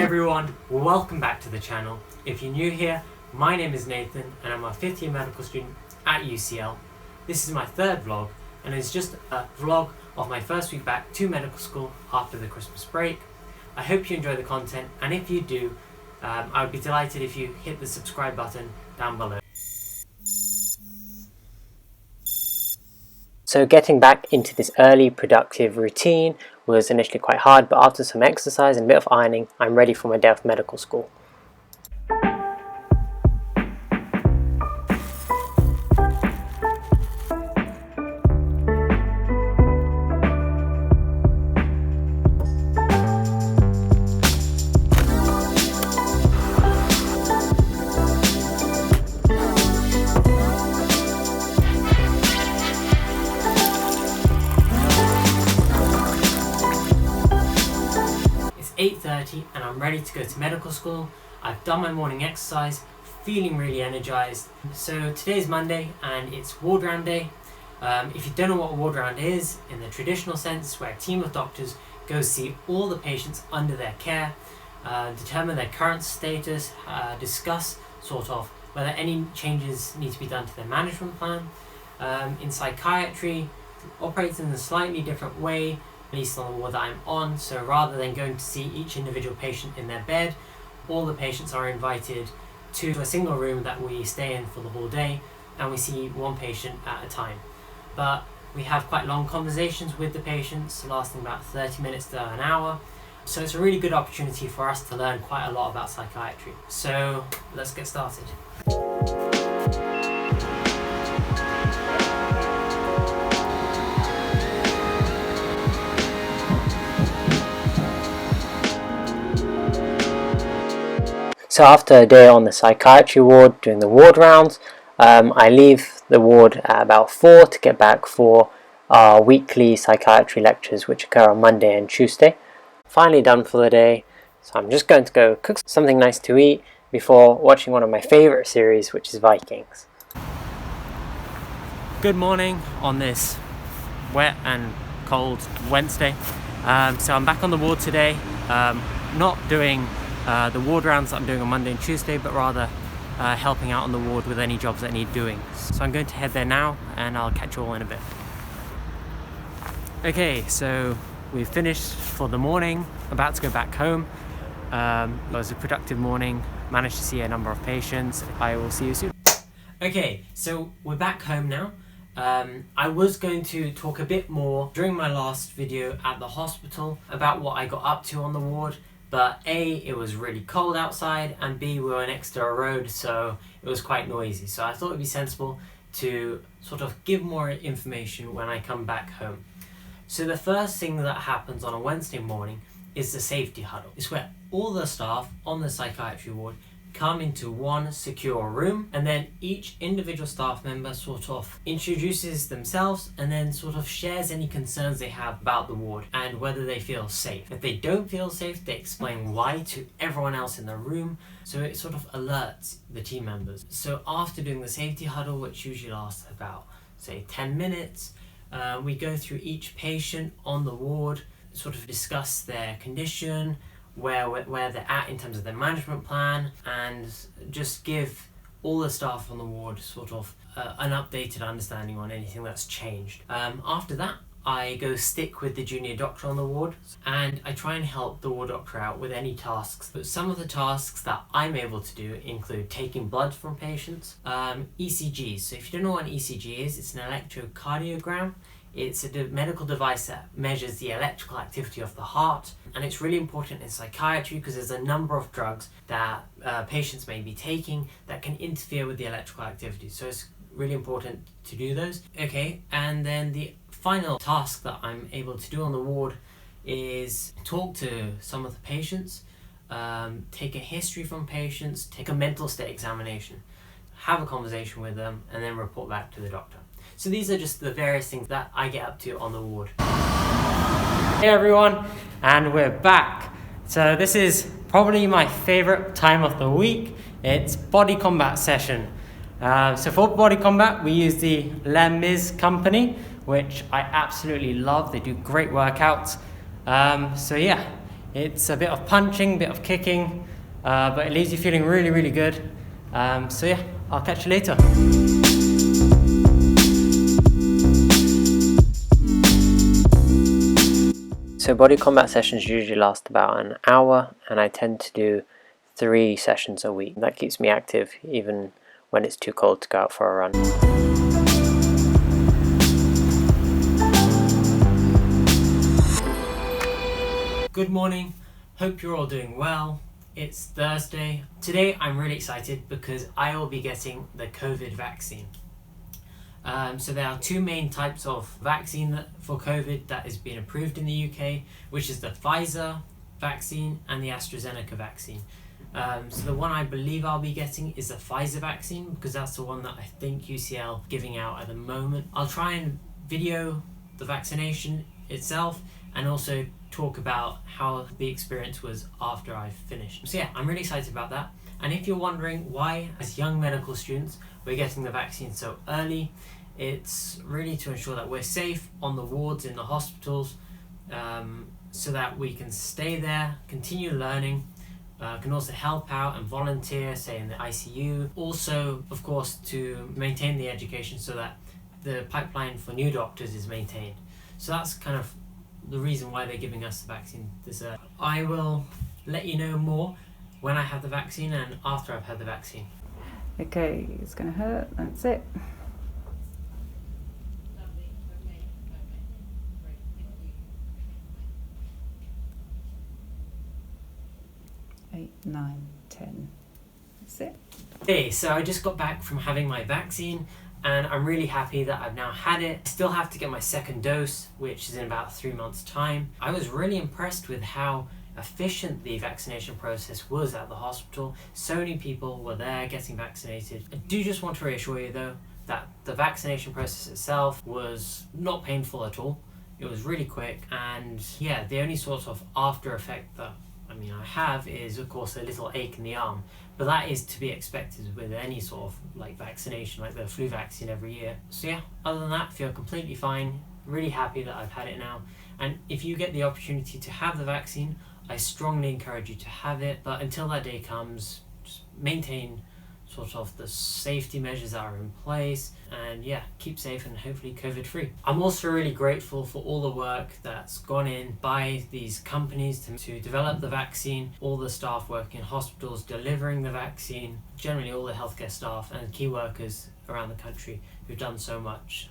everyone, welcome back to the channel. If you're new here, my name is Nathan and I'm a 5th year medical student at UCL. This is my third vlog and it's just a vlog of my first week back to medical school after the Christmas break. I hope you enjoy the content, and if you do, I would be delighted if you hit the subscribe button down below. So getting back into this early productive routine was initially quite hard, but after some exercise and a bit of ironing, I'm ready for my day of medical school. It's 8:30 and I'm ready to go to medical school. I've done my morning exercise, feeling really energized. So today's Monday and it's ward round day. If you don't know what a ward round is, in the traditional sense, where a team of doctors goes see all the patients under their care, determine their current status, discuss sort of whether any changes need to be done to their management plan. In psychiatry, it operates in a slightly different way, at least on the ward that I'm on. So rather than going to see each individual patient in their bed, all the patients are invited to a single room that we stay in for the whole day, and we see one patient at a time. But we have quite long conversations with the patients, lasting about 30 minutes to an hour. So it's a really good opportunity for us to learn quite a lot about psychiatry. So let's get started. So after a day on the psychiatry ward doing the ward rounds, I leave the ward at about 4 to get back for our weekly psychiatry lectures, which occur on Monday and Tuesday. Finally done for the day, so I'm just going to go cook something nice to eat before watching one of my favourite series, which is Vikings. Good morning on this wet and cold Wednesday. So I'm back on the ward today, not doing the ward rounds that I'm doing on Monday and Tuesday, but rather helping out on the ward with any jobs that need doing. So I'm going to head there now and I'll catch you all in a bit. Okay, so we've finished for the morning, about to go back home. It was a productive morning, managed to see a number of patients. I will see you soon. Okay, so we're back home now. I was going to talk a bit more during my last video at the hospital about what I got up to on the ward, but A, it was really cold outside, and B, we were next to a road, so it was quite noisy. So I thought it'd be sensible to sort of give more information when I come back home. So the first thing that happens on a Wednesday morning is the safety huddle. It's where all the staff on the psychiatry ward come into one secure room, and then each individual staff member sort of introduces themselves and then sort of shares any concerns they have about the ward and whether they feel safe. If they don't feel safe, they explain why to everyone else in the room, so it sort of alerts the team members. So after doing the safety huddle, which usually lasts about, say, 10 minutes, we go through each patient on the ward, sort of discuss their condition, where they're at in terms of their management plan, and just give all the staff on the ward sort of an updated understanding on anything that's changed. After that, I go stick with the junior doctor on the ward, and I try and help the ward doctor out with any tasks. But some of the tasks that I'm able to do include taking blood from patients, ECGs. So if you don't know what an ECG is, it's an electrocardiogram. It's a medical device that measures the electrical activity of the heart, and it's really important in psychiatry because there's a number of drugs that patients may be taking that can interfere with the electrical activity. So it's really important to do those. Okay, and then the final task that I'm able to do on the ward is talk to some of the patients, take a history from patients, take a mental state examination, have a conversation with them, and then report back to the doctor. So these are just the various things that I get up to on the ward. Hey everyone, and we're back. So this is probably my favorite time of the week. It's body combat session. So for body combat, we use the Les Mis company, which I absolutely love. They do great workouts. So yeah, It's a bit of punching, a bit of kicking, but it leaves you feeling really, really good. So yeah, I'll catch you later. So body combat sessions usually last about an hour, and I tend to do 3 sessions a week. That keeps me active even when it's too cold to go out for a run. Good morning, hope you're all doing well. It's Thursday. Today I'm really excited because I will be getting the COVID vaccine. So there are 2 main types of vaccine for COVID that has been approved in the UK, which is the Pfizer vaccine and the AstraZeneca vaccine. So the one I believe I'll be getting is the Pfizer vaccine because that's the one that I think UCL giving out at the moment. I'll try and video the vaccination itself and also talk about how the experience was after I finished. So yeah, I'm really excited about that. And if you're wondering why, as young medical students, we're getting the vaccine so early, it's really to ensure that we're safe on the wards in the hospitals, so that we can stay there, continue learning, can also help out and volunteer, say in the ICU. Also, of course, to maintain the education so that the pipeline for new doctors is maintained. So that's kind of the reason why they're giving us the vaccine this early. I will let you know more when I have the vaccine and after I've had the vaccine. Okay, it's going to hurt, that's it. 8, 9, 10. That's it. Hey, so I just got back from having my vaccine and I'm really happy that I've now had it. I still have to get my 2nd dose, which is in about 3 months' time. I was really impressed with how efficient the vaccination process was at the hospital. So many people were there getting vaccinated. I do just want to reassure you though that the vaccination process itself was not painful at all. It was really quick, and yeah, the only sort of after effect that I have is of course a little ache in the arm, but that is to be expected with any sort of like vaccination, like the flu vaccine every year. So yeah, other than that, I feel completely fine, really happy that I've had it now. And if you get the opportunity to have the vaccine, I strongly encourage you to have it, but until that day comes, just maintain sort of the safety measures that are in place, and yeah, keep safe and hopefully COVID free. I'm also really grateful for all the work that's gone in by these companies to develop the vaccine, all the staff working in hospitals delivering the vaccine, generally all the healthcare staff and key workers around the country who've done so much.